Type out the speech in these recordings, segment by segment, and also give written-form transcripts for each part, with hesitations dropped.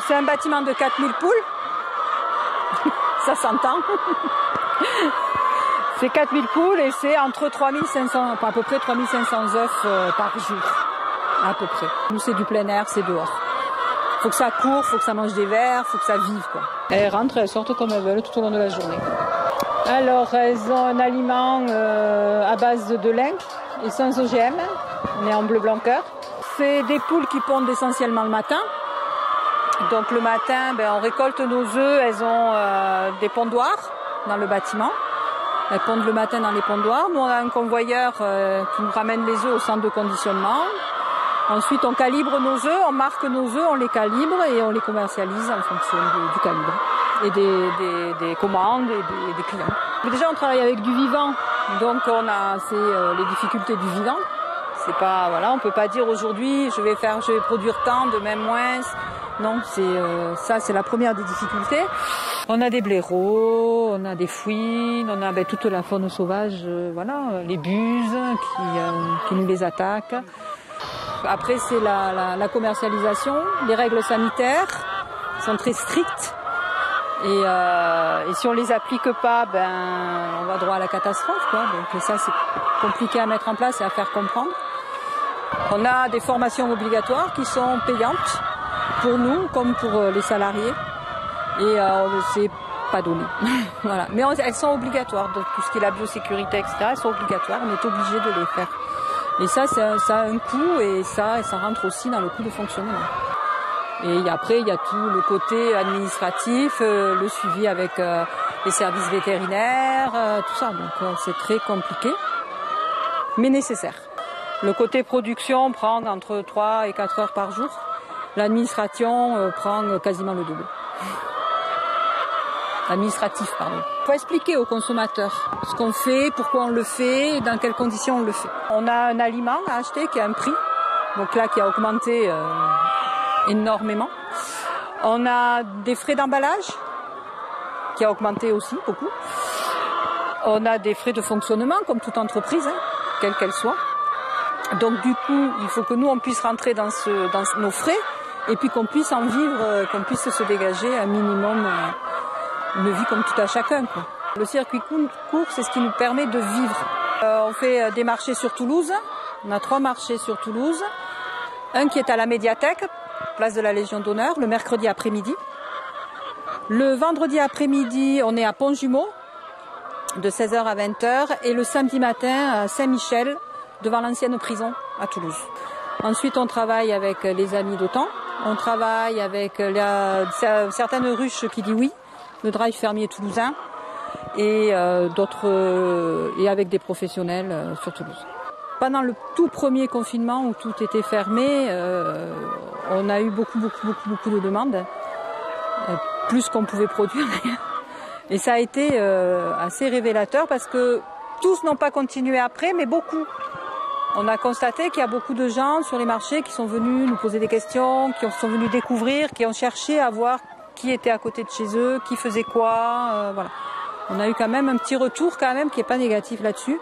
c'est un bâtiment de 4000 poules. Ça s'entend. C'est 4000 poules et c'est entre 3500, à peu près 3500 œufs par jour. À peu près. Nous, c'est du plein air, c'est dehors. Faut que ça court, faut que ça mange des vers, faut que ça vive, quoi. Elles rentrent, elles sortent comme elles veulent tout au long de la journée. Alors, elles ont un aliment à base de lin et sans OGM. On est en bleu blanc cœur. C'est des poules qui pondent essentiellement le matin. Donc le matin, on récolte nos œufs. Elles ont des pondoirs dans le bâtiment. Elles pondent le matin dans les pondoirs. Nous, on a un convoyeur qui nous ramène les œufs au centre de conditionnement. Ensuite, on calibre nos œufs, on marque nos œufs, on les calibre et on les commercialise en fonction du calibre et des commandes et des clients. Mais déjà, on travaille avec du vivant, donc on a les difficultés du vivant. C'est pas, voilà, on peut pas dire aujourd'hui je vais produire tant, demain moins. Non, c'est la première des difficultés. On a des blaireaux, on a des fouines, on a toute la faune sauvage, voilà, les buses qui nous les attaquent. Après, c'est la commercialisation. Les règles sanitaires sont très strictes. Et si on les applique pas, on va droit à la catastrophe, quoi. Donc ça, c'est compliqué à mettre en place et à faire comprendre. On a des formations obligatoires qui sont payantes pour nous comme pour les salariés. Et c'est pas donné. Voilà. Mais elles sont obligatoires. Donc tout ce qui est la biosécurité, etc., elles sont obligatoires. On est obligé de les faire. Et ça a un coût et ça rentre aussi dans le coût de fonctionnement. Et après, il y a tout le côté administratif, le suivi avec les services vétérinaires, tout ça. Donc c'est très compliqué, mais nécessaire. Le côté production prend entre 3 et 4 heures par jour. L'administration prend quasiment le double. Administratif, pardon. Il faut expliquer aux consommateurs ce qu'on fait, pourquoi on le fait et dans quelles conditions on le fait. On a un aliment à acheter qui a un prix, donc là qui a augmenté énormément. On a des frais d'emballage qui a augmenté aussi beaucoup. On a des frais de fonctionnement comme toute entreprise, quelle qu'elle soit. Donc du coup, il faut que nous on puisse rentrer dans nos frais et puis qu'on puisse en vivre, qu'on puisse se dégager un minimum. Une vie comme tout à chacun, quoi. Le circuit court, c'est ce qui nous permet de vivre. On fait des marchés sur Toulouse. On a 3 marchés sur Toulouse. Un qui est à la médiathèque, place de la Légion d'honneur, le mercredi après-midi. Le vendredi après-midi, on est à Pont-Jumeau, de 16h à 20h. Et le samedi matin, à Saint-Michel, devant l'ancienne prison, à Toulouse. Ensuite, on travaille avec les Amis d'Autan. On travaille avec certaines ruches qui disent oui. Le drive fermier toulousain et et avec des professionnels sur Toulouse. Pendant le tout premier confinement où tout était fermé, on a eu beaucoup de demandes, plus qu'on pouvait produire d'ailleurs. Et ça a été assez révélateur parce que tous n'ont pas continué après, mais beaucoup. On a constaté qu'il y a beaucoup de gens sur les marchés qui sont venus nous poser des questions, qui sont venus découvrir, qui ont cherché à voir qui était à côté de chez eux, qui faisait quoi, voilà. On a eu quand même un petit retour quand même qui n'est pas négatif là-dessus.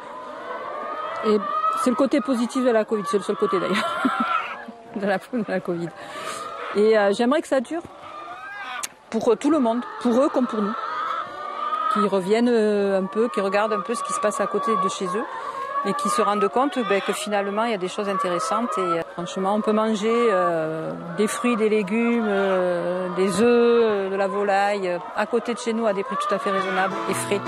Et c'est le côté positif de la Covid, c'est le seul côté d'ailleurs de la Covid. Et j'aimerais que ça dure pour tout le monde, pour eux comme pour nous, qui reviennent un peu, qui regardent un peu ce qui se passe à côté de chez eux et qui se rendent compte que finalement il y a des choses intéressantes et franchement on peut manger des fruits, des légumes, des œufs, de la volaille à côté de chez nous à des prix tout à fait raisonnables et frais.